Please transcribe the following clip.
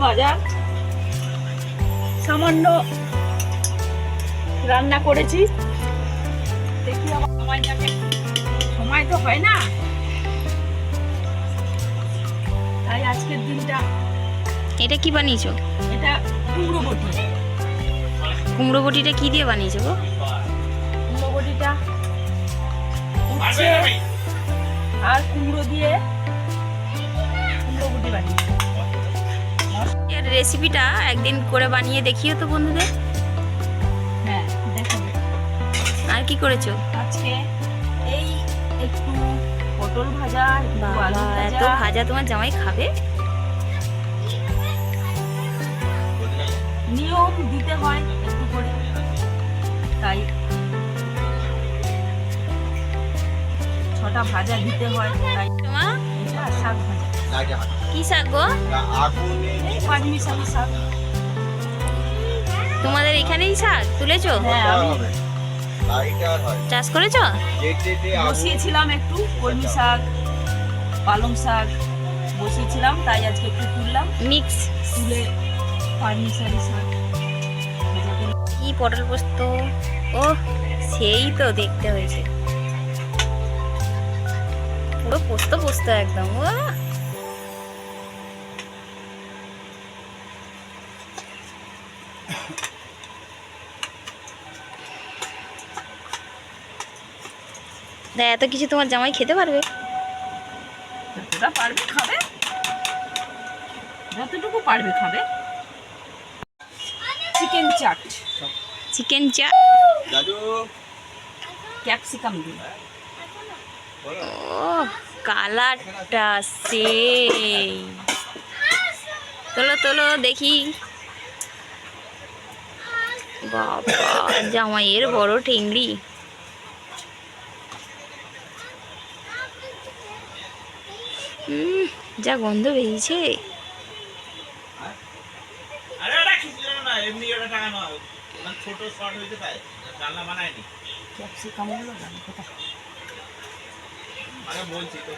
বাজার, সামান্য রান্না করেছি। দেখি আবার সময়টাকে, সময় তো হয় না, তাই আজকের দিনটা। এটা কি বানিয়েছো? এটা কুমড়ো বটি। কুমড়ো বটিটা কি দিয়ে বানিয়েছো গো? কুমড়ো বটিটা উচ্ছে আর কুমড়ো দিয়ে কুমড়ো বটি বানিয়েছি। এর রেসিপিটা একদিন করে বানিয়ে দেখিও তো বন্ধুদের। হ্যাঁ, দেখাবো। আর কি করেছো? আজকে এই একটু পটল ভাজা, একটু আলু এত ভাজা। ভাজা তোমার জামাই খাবে? নিয়ম দিতে হয় একটু করে, তাই 6টা ভাজা দিতে হয়, তাই তোমা এটা শাক ভাজা। কি শাক গো? এই পাঁচমিশালি শাক। তোমাদের এখানেই শাক তুলেছো? হ্যাঁ, আমি চাষ করেছো? বসিয়েছিলাম একটু কলমি শাক, পালং শাক বসিয়েছিলাম, তাই আজকে একটু তুললাম, মিক্স। তুলে পাঁচমিশালি শাক ভাজা করে। কি পটল পোস্ত! ও সেই তো দেখতে হয়েছে, পুরো পোস্ত পোস্ত একদম। ও এত কিছু তোমার জামাই খেতে পারবে? যতটা পারবে খাবে, যতটুকু পারবে খাবে। চিকেন চাট, চিকেন চাপ, ক্যাপসিকাম দিয়ে। ও কালারটা সেই! তোলো তোলো দেখি। বাবা, জামাইয়ের বড় ঠেংড়ি। যা গন্ধ বেরিয়েছে। ক্যাপসিকাম গুলো জানি কোথায়। বলছি তো